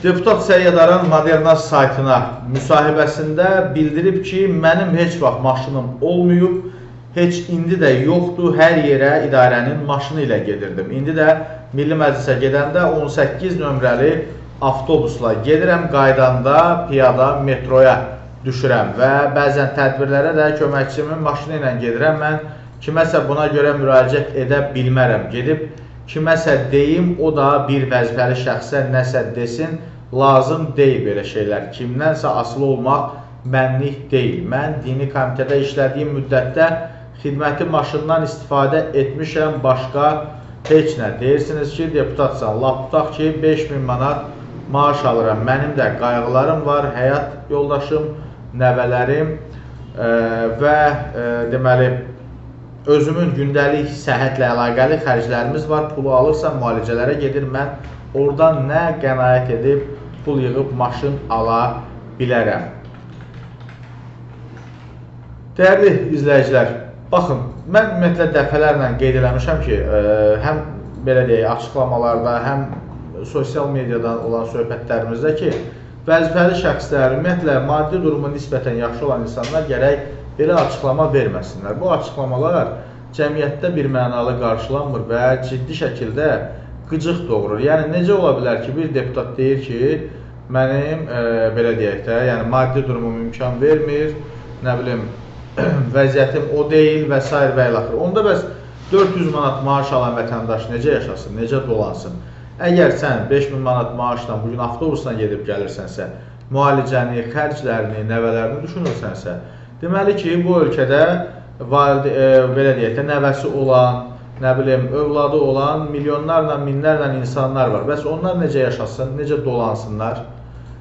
Deputat Səyyid Aran Modernaz saytına müsahibəsində bildirib ki, mənim heç vaxt maşınım olmayıb, heç indi də yoxdur, hər yerə idarənin maşını ilə gedirdim. İndi də Milli Məclisə gedəndə 18 nömrəli avtobusla gedirəm, qaydanda piyada metroya düşürəm və bəzən tədbirlərə də köməkçimin maşını ilə gedirəm. Mən kiməsə buna görə müraciət edə bilmərəm. Gedib kiməsə deyim, o da bir vəzifəli şəxsə nəsə desin, lazım deyil belə şeylər. Kimdənsə asılı olmaq mənlik deyil. Mən dini komitədə işlədiyim müddətdə xidməti maşından istifadə etmişəm, başqa heç nə. Deyirsiniz ki, deputatsan, lap tutaq ki, 5000 manat maaş alıram. Mənim də qayğılarım var, həyat yoldaşım, nəvələrim və deməli, özümün gündəlik səhhətlə əlaqəli xərclərimiz var. Pulu alırsam müalicələrə gedir, mən oradan nə qənaət edib pul yığıb maşın ala bilərəm. Dəyərli izləyicilər, baxın, mən ümumiyyətlə dəfələrlə qeyd eləmişəm ki, həm belə deyək, açıqlamalarda, həm sosial mediadan olan söhbətlərimizdə ki, vəzifəli şəxslər, ümumiyyətlə maddi durumu nisbətən yaxşı olan insanlar gərək belə açıqlama verməsinlər. Bu açıqlamalar cəmiyyətdə bir mənalı qarşılanmır və ciddi şəkildə qıcıq doğurur. Yəni, necə ola bilər ki, bir deputat deyir ki, mənim, belə deyək də, yəni maddi durumum imkan vermir, nə bilim, vəziyyətim o deyil və s. və ilaxır. Onda bəs 400 manat maaş alan vətəndaş necə yaşasın, necə dolansın? Əgər sən 5000 manat maaşla bugün avtobusla gedib gəlirsənsə, müalicəni, xərclərini, nəvələrini düşünürsənsə, deməli ki, bu ölkədə belə deyək də, nəvəsi olan, nə bilim, övladı olan milyonlarla, minlərlə insanlar var. Bəs onlar necə yaşasın, necə dolansınlar?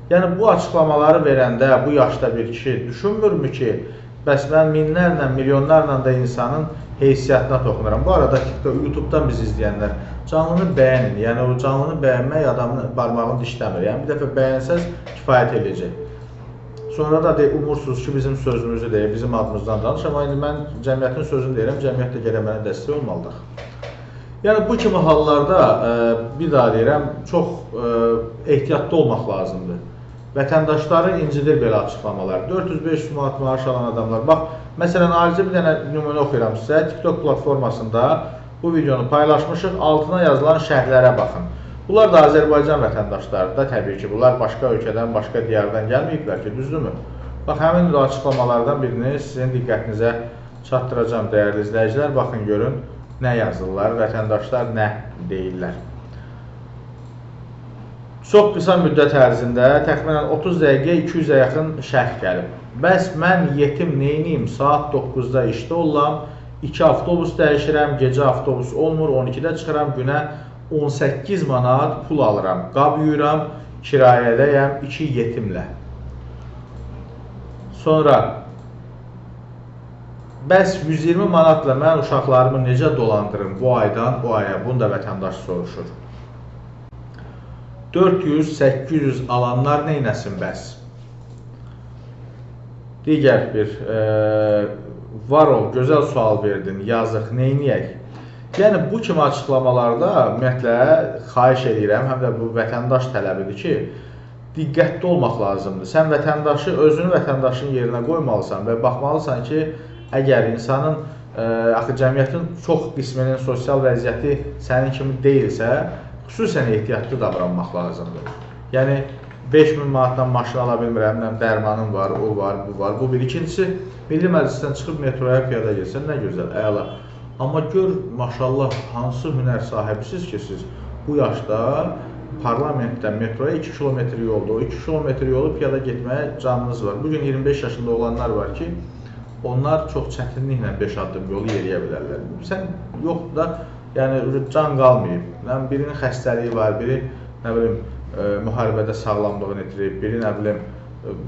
Yəni, bu açıqlamaları verəndə bu yaşda bir kişi düşünmürmü ki, bəs mən minlərlə, milyonlarla da insanın heysiyyatına toxunuram. Bu arada YouTube-dan bizi izləyənlər canlını bəyənin. Yəni, o canlını bəyənmək adamın barmağını dişləmir. Yəni, bir dəfə bəyənsəz kifayət edəcək. Sonra da umursunuz ki, bizim sözümüzü deyir, bizim adımızdan danış. Amma indi mən cəmiyyətin sözünü deyirəm, cəmiyyət də gərək mənə dəstək olmalıdır. Yəni, bu kimi hallarda, bir daha deyirəm, çox ehtiyatlı olmaq lazımdır. Vətəndaşları incidir belə açıqlamalar. 400-500 manat maaş alan adamlar. Bax, məsələn, ayrıca bir dənə nümunə oxuyuram sizə. TikTok platformasında bu videonu paylaşmışıq. Altına yazılan şərhlərə baxın. Bunlar da Azərbaycan vətəndaşları da təbii ki, bunlar başqa ölkədən, başqa diyardan gəlməyiblər ki, düzdürmü? Bax, həmin açıqlamalardan birini sizin diqqətinizə çatdıracağım, dəyərli izləyicilər. Baxın, görün, nə yazırlar, vətəndaşlar nə deyirlər. Çox qısa müddət ərzində təxminən 30 dəqiqə 200-ə yaxın şərh gəlib. Bəs mən yetim neyniyim? Saat 9-da işdə olam, 2 avtobus dəyişirəm, gecə avtobus olmur, 12-də çıxıram, günə 18 manat pul alıram, qab yuyuram, kirayədəyəm 2 yetimlə. Sonra, bəs 120 manatla mən uşaqlarımı necə dolandırım bu aydan bu aya? Bunu da vətəndaş soruşur. 400-800 alanlar neynəsin bəs? Digər bir, var ol, gözəl sual verdin, yazıq, neyniyək? Yəni, bu kimi açıqlamalarda, ümumiyyətlə, xahiş edirəm, həm də bu vətəndaş tələbidir ki, diqqətli olmaq lazımdır. Sən vətəndaşı, özünü vətəndaşın yerinə qoymalısan və baxmalısan ki, əgər insanın, axı cəmiyyətin çox qisminin sosial vəziyyəti sənin kimi deyilsə, xüsusən ehtiyatlı davranmaq lazımdır. Yəni, 5000 manatdan maşın ala bilmirəm, dərmanım var, o var, bu var, bu bir. İkincisi, Milli Məclisdən çıxıb metroya piyada gelsən, nə gözəl, əla. Amma gör, maşallah, hansı hünər sahibisiz ki, siz bu yaşda parlamentdən metroya 2 kilometr yolda, o 2 kilometr yolu piyada getməyə canınız var. Bugün 25 yaşında olanlar var ki, onlar çox çətinliklə 5 addım yolu yeriyə bilərlər. Sən yox da, yəni can qalmayıb. Birinin xəstəliyi var, biri, nə bilim, müharibədə sağlamlığını itirib, biri, nə bilim,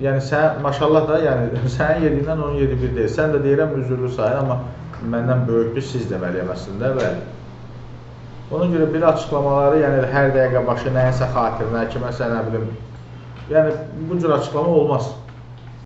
yəni sən, maşallah da, yəni sənin yediyindən onun yediyi bir deyil. Sən də deyirəm, üzürlü sayın, amma məndən böyükdür, siz deməliyəm əslində, bəli. Ona görə belə açıqlamaları, yəni hər dəqiqə başı nəyəsə xatirinə, kiməsə, nə bilim, yəni bu cür açıqlama olmaz.